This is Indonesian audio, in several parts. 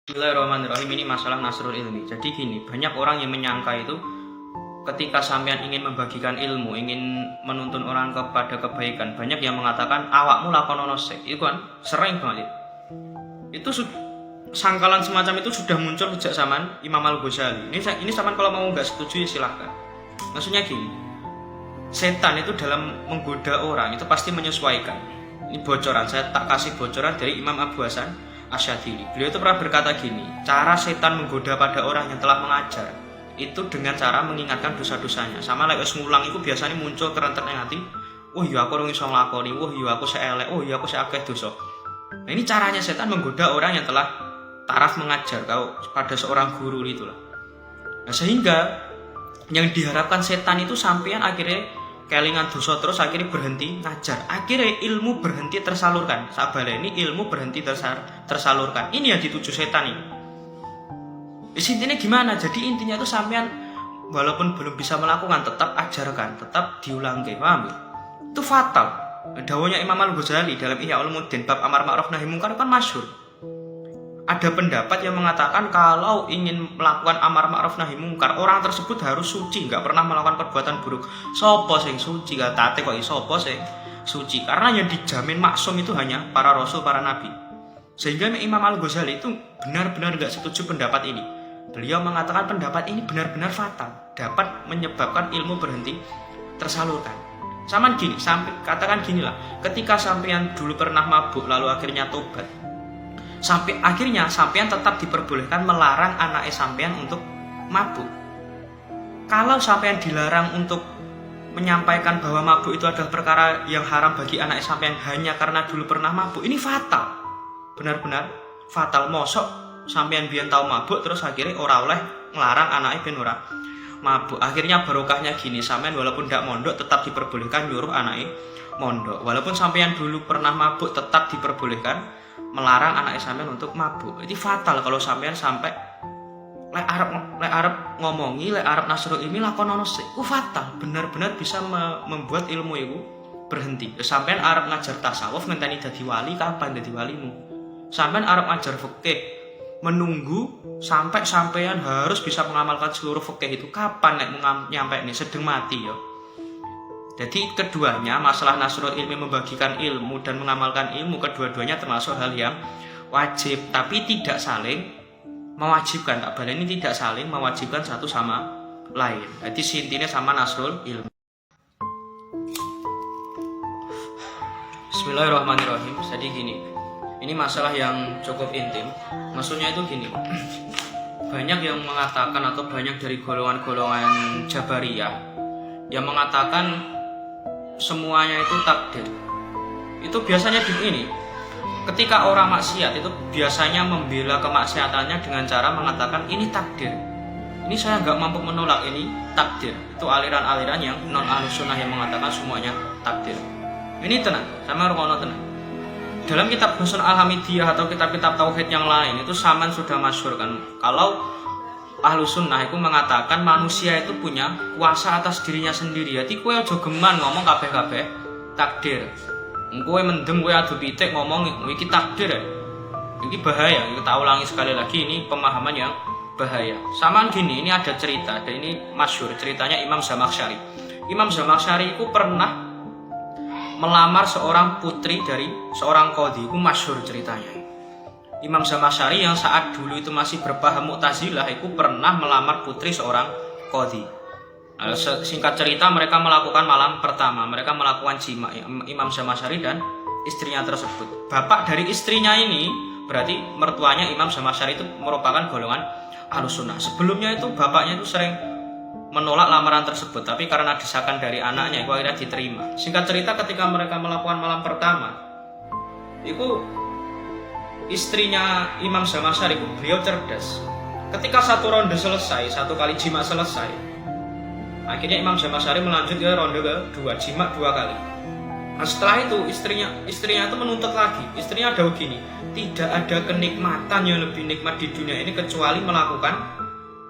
Bismillahirrahmanirrahim. Ini masalah nasrul ilmi. Jadi gini, banyak orang yang menyangka itu ketika sampean ingin membagikan ilmu, ingin menuntun orang kepada kebaikan, banyak yang mengatakan awakmu lakonono sik. Itu kan sering banget. Itu sangkalan semacam itu sudah muncul sejak zaman Imam Al-Ghazali. Ini sampean kalau mau nggak setuju ya silahkan. Maksudnya gini, setan itu dalam menggoda orang itu pasti menyesuaikan. Ini bocoran, saya tak kasih bocoran dari Imam Abu Hasan Asyadili. Beliau itu pernah berkata gini, cara setan menggoda pada orang yang telah mengajar itu dengan cara mengingatkan dosa-dosanya. Sama lek wis ngulang itu biasanya muncul kerentengan hati. Oh iya aku ora iso nglakoni, oh iya aku seelek, oh iya aku seakeh dosa. Nah ini caranya setan menggoda orang yang telah taraf mengajar kau pada seorang guru itulah. Nah sehingga yang diharapkan setan itu sampean akhirnya kelingan dosa terus akhirnya berhenti ngajar, akhirnya ilmu berhenti tersalurkan. Sabaleni ilmu berhenti tersalurkan. Ini yang dituju setan ini. Intinya gimana? Jadi intinya itu sampean walaupun belum bisa melakukan tetap ajarkan, tetap diulangi, paham ya? Itu fatal. Dawuhnya Imam Al-Ghazali dalam Ihya Ulumuddin bab amar ma'ruf nahi munkar kan masyhur. Ada pendapat yang mengatakan kalau ingin melakukan amar ma'ruf nahi munkar, orang tersebut harus suci, nggak pernah melakukan perbuatan buruk. Sopo sing suci? Katate kok sopo sing suci? Karena yang dijamin maksum itu hanya para rasul, para nabi. Sehingga Imam Al-Ghazali itu benar-benar nggak setuju pendapat ini. Beliau mengatakan pendapat ini benar-benar fatal, dapat menyebabkan ilmu berhenti tersalurkan. Sama gini, katakan gini lah, ketika sampean dulu pernah mabuk lalu akhirnya tobat, sampai akhirnya sampean tetap diperbolehkan melarang anak sampean untuk mabuk. Kalau sampean dilarang untuk menyampaikan bahwa mabuk itu adalah perkara yang haram bagi anak sampean hanya karena dulu pernah mabuk, ini fatal. Benar-benar fatal. Mosok sampean biyen tahu mabuk terus akhirnya ora oleh ngelarang anaknya ben ora mabuk. Akhirnya barokahnya gini, sampean walaupun tidak mondok tetap diperbolehkan nyuruh anaknya mondok. Walaupun sampean dulu pernah mabuk tetap diperbolehkan melarang anak sampean untuk mabuk. Itu fatal kalau sampean sampai lek arep ngomongi, lek arep nasrul ilmi lakonono sik. Itu fatal, benar-benar bisa membuat ilmu itu berhenti. Sampean arep ngajar tasawuf ngenteni dadi wali, kapan dadi walimu? Sampean arep ngajar fikih, menunggu sampai sampean harus bisa mengamalkan seluruh fikih itu, kapan nek nyampe ini sedeng mati ya. Jadi keduanya, masalah nasrul ilmi membagikan ilmu dan mengamalkan ilmu, kedua-duanya termasuk hal yang wajib, tapi tidak saling mewajibkan. Tak balik ini tidak saling mewajibkan satu sama lain. Jadi intinya sama nasrul ilmi. Bismillahirrahmanirrahim. Jadi gini, ini masalah yang cukup intim. Maksudnya itu gini, banyak yang mengatakan atau banyak dari golongan-golongan Jabariyah yang mengatakan semuanya itu takdir. Itu biasanya begini, ketika orang maksiat itu biasanya membela kemaksiatannya dengan cara mengatakan ini takdir, ini saya nggak mampu menolak, ini takdir. Itu aliran-aliran yang non ahlussunnah yang mengatakan semuanya takdir. Ini tenang, sama rukono tenang. Dalam kitab Husnul Al-Hamidiyah atau kitab-kitab tauhid yang lain itu saman sudah masyhur kan, kalau Ahlussunnah itu mengatakan manusia itu punya kuasa atas dirinya sendiri. Jadi kowe aja geman ngomong kabeh-kabeh takdir. Kowe mendem kowe adu pitik ngomong iki takdir ya. Ini bahaya. Kita ulangi sekali lagi, ini pemahaman yang bahaya. Samaan gini, ini ada cerita, dan ini masyhur ceritanya Imam Zamakhsyari. Imam Zamakhsyari itu pernah melamar seorang putri dari seorang qadhi. Itu masyhur ceritanya. Imam Zamakhsyari yang saat dulu itu masih berpaham Mu'tazilah itu pernah melamar putri seorang qadhi. Singkat cerita, mereka melakukan malam pertama, mereka melakukan jima, Imam Zamakhsyari dan istrinya tersebut. Bapak dari istrinya ini berarti mertuanya Imam Zamakhsyari itu merupakan golongan Ahlussunnah. Sebelumnya itu bapaknya itu sering menolak lamaran tersebut, tapi karena desakan dari anaknya itu akhirnya diterima. Singkat cerita, ketika mereka melakukan malam pertama itu istrinya Imam Zamakhsyari, beliau cerdas. Ketika satu ronde selesai, satu kali jima selesai, akhirnya Imam Zamakhsyari melanjut ke ronde kedua, jima 2 kali. Nah, setelah itu istrinya itu menuntut lagi. Istrinya ada begini, tidak ada kenikmatan yang lebih nikmat di dunia ini kecuali melakukan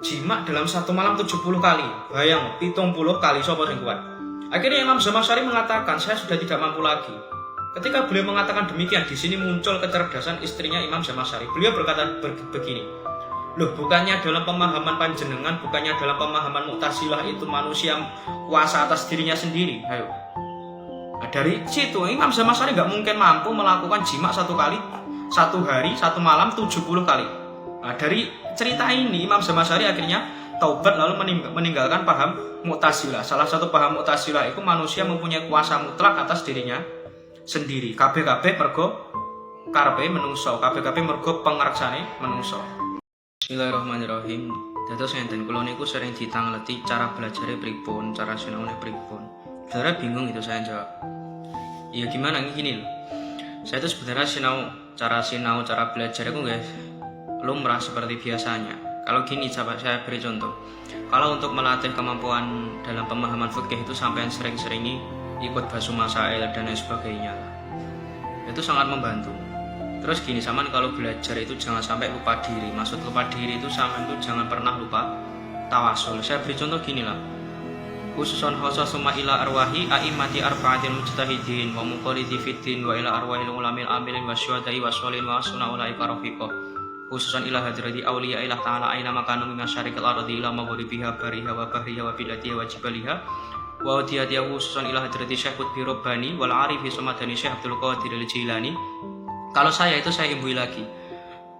jima dalam satu malam 70 kali. Bayang, 70 kali, sopo sing kuat. Akhirnya Imam Zamakhsyari mengatakan, saya sudah tidak mampu lagi. Ketika beliau mengatakan demikian, di sini muncul kecerdasan istrinya Imam Zamakhsyari. Beliau berkata begini, loh, bukannya dalam pemahaman panjenengan, bukannya dalam pemahaman Mu'tazilah itu manusia kuasa atas dirinya sendiri? Ayo. Nah, dari situ Imam Zamakhsyari nggak mungkin mampu melakukan jima satu kali, satu hari, satu malam 70 kali. Nah, dari cerita ini Imam Zamakhsyari akhirnya taubat lalu meninggalkan paham Mu'tazilah. Salah satu paham Mu'tazilah itu manusia mempunyai kuasa mutlak atas dirinya sendiri. Kabeh mergo karepe menungso, kabeh mergo pangraksane menungso. Bismillahirrahmanirrahim. Dados enten kula niku sering ditangleti cara belajarnya pripun, cara sinaune pripun. Saudara bingung itu saya jawab. Ya gimana gini loh. Saya itu sebenarnya cara belajar itu guys lumrah seperti biasanya. Kalau gini saya beri contoh. Kalau untuk melatih kemampuan dalam pemahaman fikih itu sampean sering-seringi ikut basu masail dan lain sebagainya. Itu sangat membantu. Terus gini, sampean kalau belajar itu jangan sampai lupa diri. Maksud lupa diri itu sampean itu jangan pernah lupa tawasul. Saya beri contoh gini lah. Khususon khosa summa ila arwahi a'immati arba'atil mujtahidin wa muqallidi fiddin wa ila arwahil ulamil amilin wa syuhada'i wa sholin wa sunna ulaika rafiqah. Khususan ila hadrati awliya ilah ta'ala aina makanu min masyarikil ardi ila maghribiha bariha wa bahriha wa biladiha wa jibaliha wa udiyatiha khususan ila hadrati Syekh Qutbi Rabbani wal Arifi Sumadani Syekh Abdul Qadir Al-Jilani. Kalau saya itu saya imbui lagi.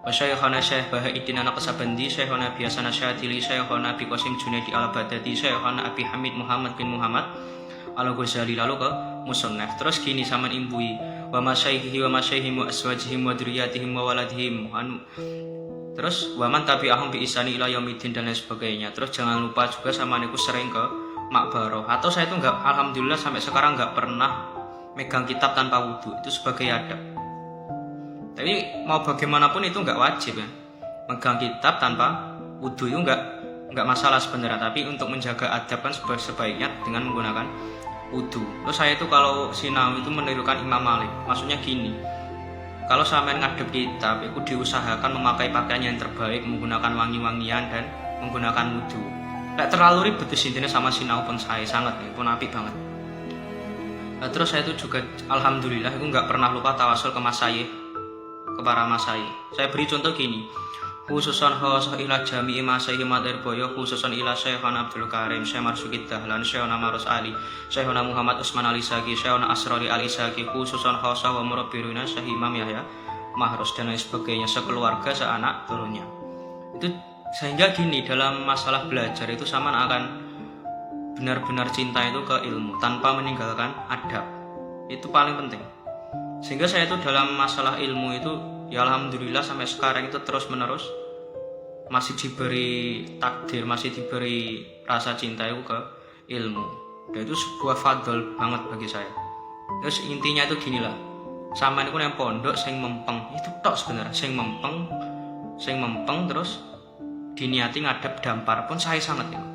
Wa Syekhana Syekh Bahaiddin An-Naqsabandi, Syekhana Biasana Syadili, Syekhana Abi Qasim Junaidi Al-Baghdadi, Syekhana Abi Hamid Muhammad bin Muhammad Al-Ghazali, lalu ke musannaf. Terus gini sama imbui wa masyaihihi wa masyaihim wa aswajihim wa dzurriyyatihim wa waladihim. Terus wa man tabi'ahum bi isani ila yaumiddin dan lain sebagainya. Terus jangan lupa juga sama niku sering ke makbaroh. Atau saya itu enggak, alhamdulillah sampai sekarang enggak pernah megang kitab tanpa wudu. Itu sebagai adab. Tapi mau bagaimanapun itu enggak wajib ya. Megang kitab tanpa wudu itu enggak masalah sebenarnya. Tapi untuk menjaga adab kan sebaiknya dengan menggunakan wudu. Terus saya itu kalau sinau itu menirukan Imam Malik. Maksudnya gini. Kalau sampean ngadep kitab, itu diusahakan memakai pakaian yang terbaik, menggunakan wangi-wangian dan menggunakan wudu. Tidak terlalu ribet di sini sama sinau pun saya sangat, pun apik banget. Nah, terus saya itu juga alhamdulillah itu nggak pernah lupa tawasul ke masayih, ke para masayih. Saya beri contoh gini. Khususan khosah ila jami'i masayih matir boyo, khususan ila Syekhana Abdul Karim, Syekh Marsukid Dahlan, Syekhana Marus Ali, Syekhana Muhammad Usman Al-Isaki, Syekhana Asrari Al-Isaki, khususan khosah wa murabbiruna Syekh Imam Yahya Mahrus dan lain sebagainya, sekeluarga, seanak turunnya. Itu sehingga gini, dalam masalah belajar itu sama akan benar-benar cinta itu ke ilmu tanpa meninggalkan adab. Itu paling penting. Sehingga saya itu dalam masalah ilmu itu ya alhamdulillah sampai sekarang itu terus menerus masih diberi takdir, masih diberi rasa cinta itu ke ilmu. Dan itu sebuah fadl banget bagi saya. Terus intinya itu gini lah, sama itu yang pondok sing mempeng itu tok sebenarnya, sing mempeng terus diniati ngadep dampar pun saya sangat itu.